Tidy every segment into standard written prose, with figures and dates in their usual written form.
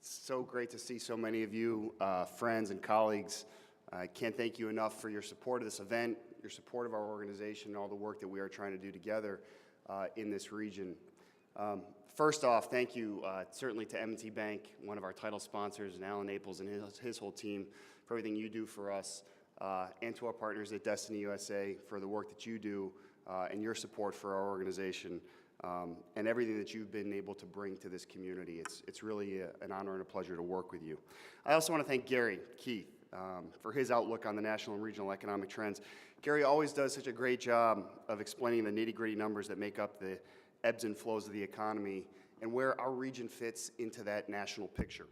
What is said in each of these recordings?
so great to see so many of you, friends and colleagues. I can't thank you enough for your support of this event, your support of our organization, and all the work that we are trying to do together in this region. First off, thank you certainly to M&T Bank, one of our title sponsors, and Alan Naples and his whole team for everything you do for us, and to our partners at Destiny USA for the work that you do and your support for our organization. And everything that you've been able to bring to this community. It's really an honor and a pleasure to work with you. I also want to thank Gary Keith for his outlook on the national and regional economic trends. Gary always does such a great job of explaining the nitty-gritty numbers that make up the ebbs and flows of the economy and where our region fits into that national picture.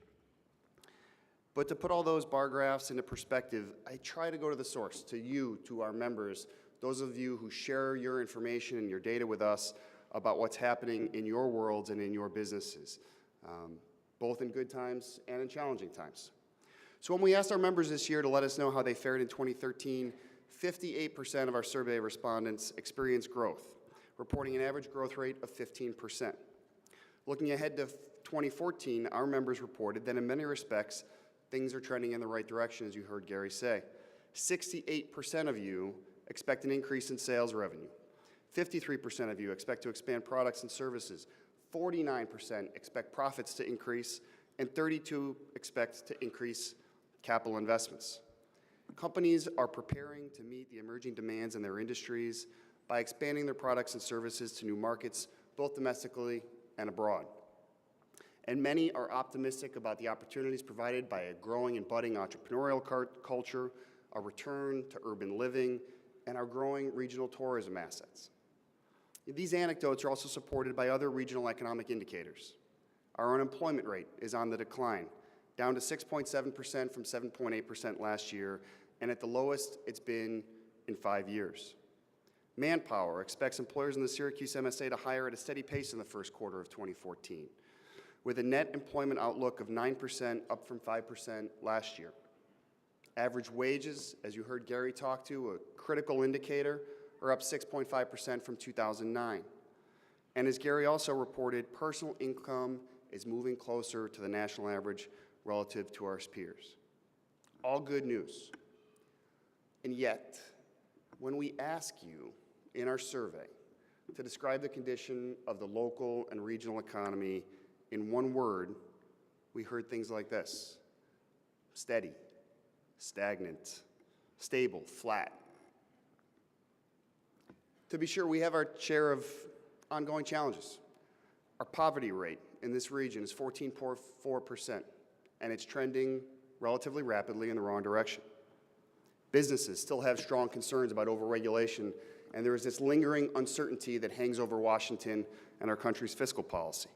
But to put all those bar graphs into perspective, I try to go to the source, to you, to our members, those of you who share your information and your data with us about what's happening in your worlds and in your businesses, both in good times and in challenging times. So when we asked our members this year to let us know how they fared in 2013, 58% of our survey respondents experienced growth, reporting an average growth rate of 15%. Looking ahead to 2014, our members reported that in many respects, things are trending in the right direction, as you heard Gary say. 68% of you expect an increase in sales revenue. 53% of you expect to expand products and services, 49% expect profits to increase, and 32% expect to increase capital investments. Companies are preparing to meet the emerging demands in their industries by expanding their products and services to new markets, both domestically and abroad. And many are optimistic about the opportunities provided by a growing and budding entrepreneurial culture, a return to urban living, and our growing regional tourism assets. These anecdotes are also supported by other regional economic indicators. Our unemployment rate is on the decline, down to 6.7% from 7.8% last year, and at the lowest it's been in 5 years. Manpower expects employers in the Syracuse MSA to hire at a steady pace in the first quarter of 2014, with a net employment outlook of 9%, up from 5% last year. Average wages, as you heard Gary talk to, a critical indicator, are up 6.5% from 2009. And as Gary also reported, personal income is moving closer to the national average relative to our peers. All good news. And yet, when we ask you in our survey to describe the condition of the local and regional economy in one word, we heard things like this: steady, stagnant, stable, flat. To be sure, we have our share of ongoing challenges. Our poverty rate in this region is 14.4%, and it's trending relatively rapidly in the wrong direction. Businesses still have strong concerns about overregulation, and there is this lingering uncertainty that hangs over Washington and our country's fiscal policy.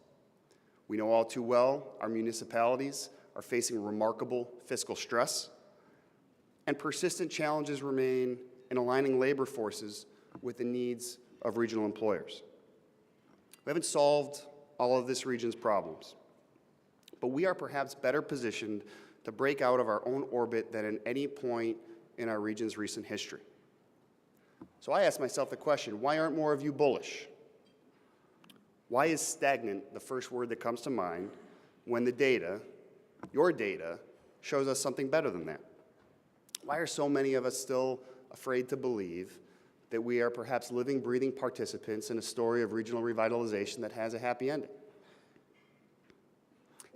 We know all too well our municipalities are facing remarkable fiscal stress, and persistent challenges remain in aligning labor forces with the needs of regional employers. We haven't solved all of this region's problems, but we are perhaps better positioned to break out of our own orbit than at any point in our region's recent history. So I ask myself the question, why aren't more of you bullish? Why is stagnant the first word that comes to mind when the data, your data, shows us something better than that? Why are so many of us still afraid to believe that we are perhaps living, breathing participants in a story of regional revitalization that has a happy ending?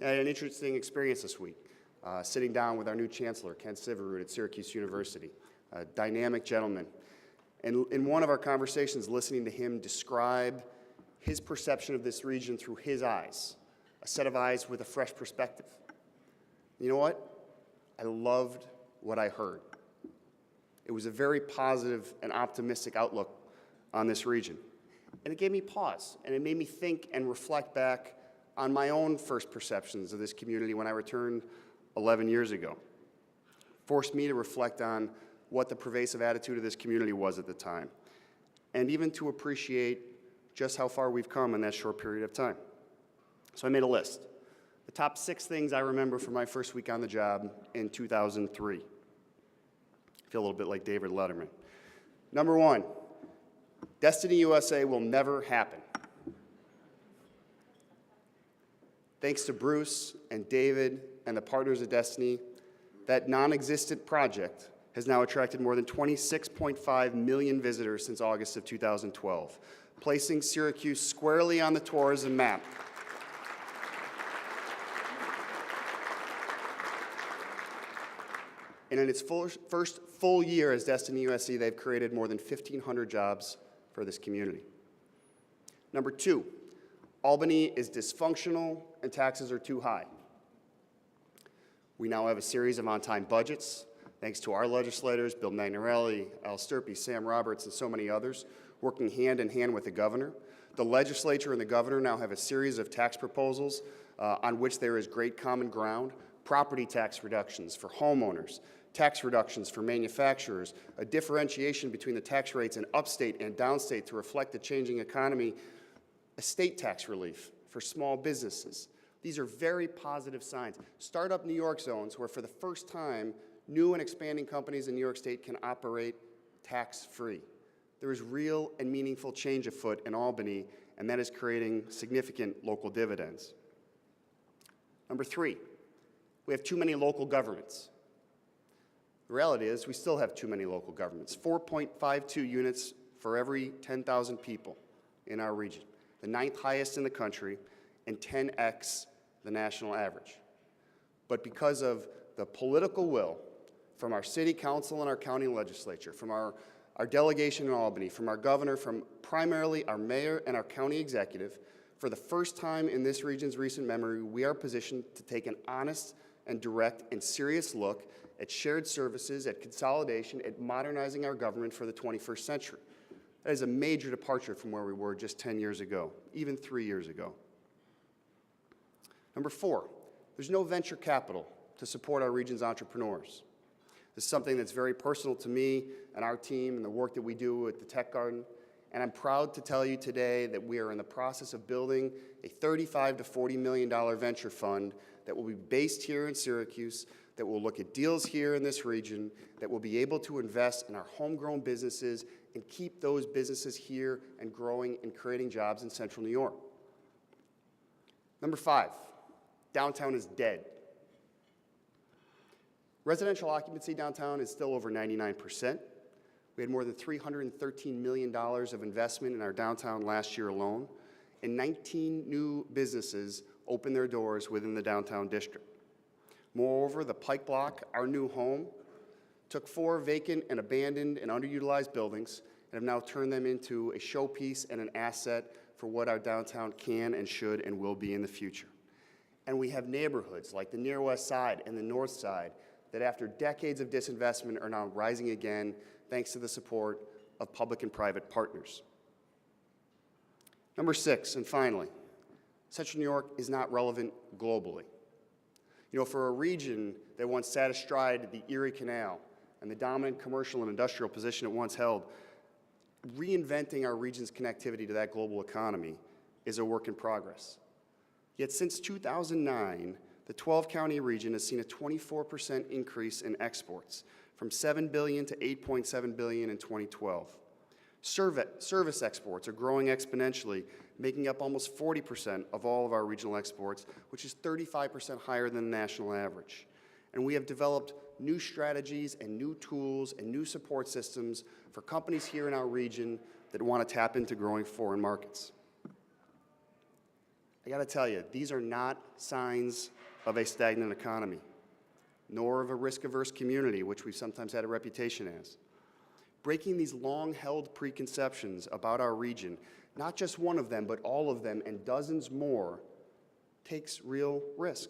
I had an interesting experience this week, sitting down with our new chancellor, Ken Syverud at Syracuse University, a dynamic gentleman. And in one of our conversations, listening to him describe his perception of this region through his eyes, a set of eyes with a fresh perspective. You know what? I loved what I heard. It was a very positive and optimistic outlook on this region. And it gave me pause, and it made me think and reflect back on my own first perceptions of this community when I returned 11 years ago. Forced me to reflect on what the pervasive attitude of this community was at the time, and even to appreciate just how far we've come in that short period of time. So I made a list. The top 6 things I remember from my first week on the job in 2003. I feel a little bit like David Letterman. Number 1, Destiny USA will never happen. Thanks to Bruce and David and the Partners of Destiny, that non-existent project has now attracted more than 26.5 million visitors since August of 2012, placing Syracuse squarely on the tourism map. And in its first full year as Destiny USC, they've created more than 1,500 jobs for this community. Number two, Albany is dysfunctional and taxes are too high. We now have a series of on-time budgets, thanks to our legislators, Bill Magnarelli, Al Sturpey, Sam Roberts, and so many others, working hand in hand with the governor. The legislature and the governor now have a series of tax proposals on which there is great common ground: property tax reductions for homeowners, tax reductions for manufacturers, a differentiation between the tax rates in upstate and downstate to reflect the changing economy, estate tax relief for small businesses. These are very positive signs. Startup New York zones where for the first time, new and expanding companies in New York State can operate tax-free. There is real and meaningful change afoot in Albany, and that is creating significant local dividends. Number three, we have too many local governments. The reality is we still have too many local governments, 4.52 units for every 10,000 people in our region, the 9th highest in the country, and 10x the national average. But because of the political will from our city council and our county legislature, from our delegation in Albany, from our governor, from primarily our mayor and our county executive, for the first time in this region's recent memory, we are positioned to take an honest and direct and serious look at shared services, at consolidation, at modernizing our government for the 21st century. That is a major departure from where we were just 10 years ago, even 3 years ago. Number four, there's no venture capital to support our region's entrepreneurs. This is something that's very personal to me and our team and the work that we do at the Tech Garden. And I'm proud to tell you today that we are in the process of building a $35 to $40 million venture fund that will be based here in Syracuse, that will look at deals here in this region, that will be able to invest in our homegrown businesses and keep those businesses here and growing and creating jobs in Central New York. Number five, downtown is dead. Residential occupancy downtown is still over 99%. We had more than $313 million of investment in our downtown last year alone, and 19 new businesses opened their doors within the downtown district. Moreover, the Pike Block, our new home, took 4 vacant and abandoned and underutilized buildings and have now turned them into a showpiece and an asset for what our downtown can and should and will be in the future. And we have neighborhoods like the Near West Side and the North Side that after decades of disinvestment are now rising again thanks to the support of public and private partners. Number 6, and finally, Central New York is not relevant globally. You know, for a region that once sat astride the Erie Canal and the dominant commercial and industrial position it once held, reinventing our region's connectivity to that global economy is a work in progress. Yet since 2009, the 12-county region has seen a 24% increase in exports, from $7 billion to $8.7 billion in 2012. Service exports are growing exponentially, making up almost 40% of all of our regional exports, which is 35% higher than the national average. And we have developed new strategies and new tools and new support systems for companies here in our region that want to tap into growing foreign markets. I got to tell you, these are not signs of a stagnant economy, nor of a risk-averse community, which we've sometimes had a reputation as. Breaking these long-held preconceptions about our region, not just one of them, but all of them and dozens more, takes real risk: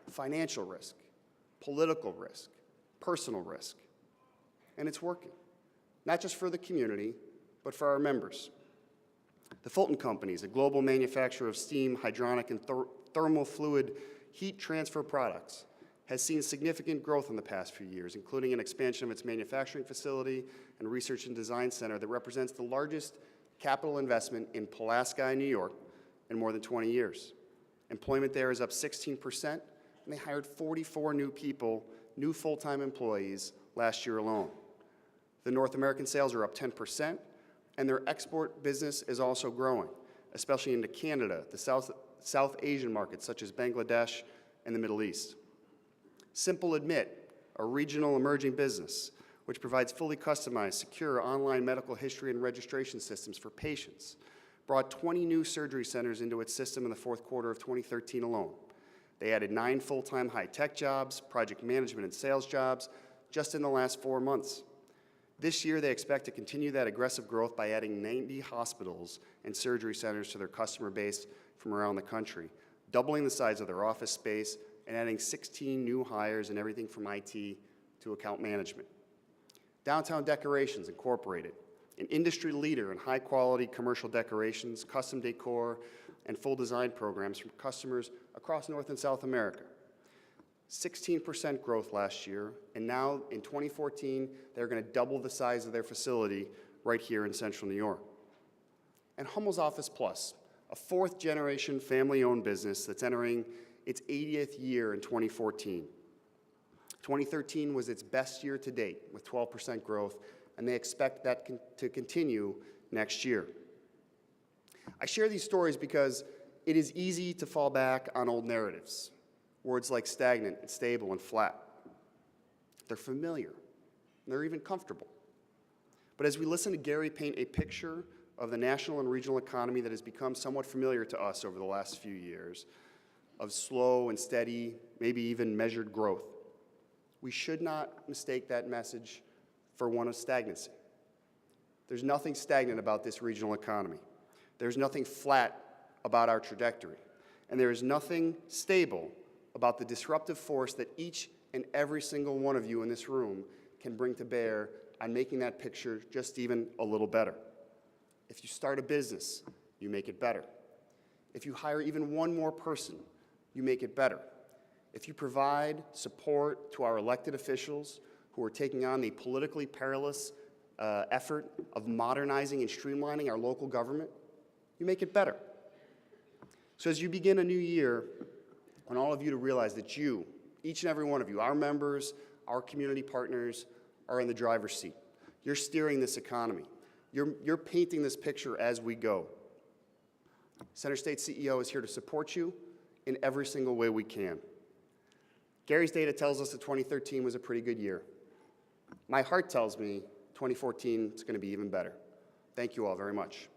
financial risk, political risk, personal risk. And it's working, not just for the community, but for our members. The Fulton Companies, a global manufacturer of steam, hydronic, and thermal fluid heat transfer products, has seen significant growth in the past few years, including an expansion of its manufacturing facility and research and design center that represents the largest capital investment in Pulaski, New York, in more than 20 years. Employment there is up 16%, and they hired 44 new people, new full-time employees, last year alone. The North American sales are up 10%, and their export business is also growing, especially into Canada, the South Asian markets such as Bangladesh and the Middle East. Simple Admit, a regional emerging business which provides fully customized, secure online medical history and registration systems for patients, brought 20 new surgery centers into its system in the fourth quarter of 2013 alone. They added 9 full-time high-tech jobs, project management and sales jobs, just in the last 4 months. This year, they expect to continue that aggressive growth by adding 90 hospitals and surgery centers to their customer base from around the country, doubling the size of their office space and adding 16 new hires in everything from IT to account management. Downtown Decorations Incorporated, an industry leader in high-quality commercial decorations, custom decor, and full design programs from customers across North and South America. 16% growth last year, and now in 2014, they're going to double the size of their facility right here in Central New York. And Hummel's Office Plus, a fourth-generation family-owned business that's entering its 80th year in 2014. 2013 was its best year to date, with 12% growth, and they expect that to continue next year. I share these stories because it is easy to fall back on old narratives. Words like stagnant and stable and flat. They're familiar, and they're even comfortable. But as we listen to Gary paint a picture of the national and regional economy that has become somewhat familiar to us over the last few years, of slow and steady, maybe even measured growth, we should not mistake that message for one of stagnancy. There's nothing stagnant about this regional economy. There's nothing flat about our trajectory. And there is nothing stable about the disruptive force that each and every single one of you in this room can bring to bear on making that picture just even a little better. If you start a business, you make it better. If you hire even one more person, you make it better. If you provide support to our elected officials who are taking on the politically perilous effort of modernizing and streamlining our local government, you make it better. So as you begin a new year, I want all of you to realize that you, each and every one of you, our members, our community partners, are in the driver's seat. You're steering this economy. You're painting this picture as we go. CenterState CEO is here to support you in every single way we can. Gary's data tells us that 2013 was a pretty good year. My heart tells me 2014 is going to be even better. Thank you all very much.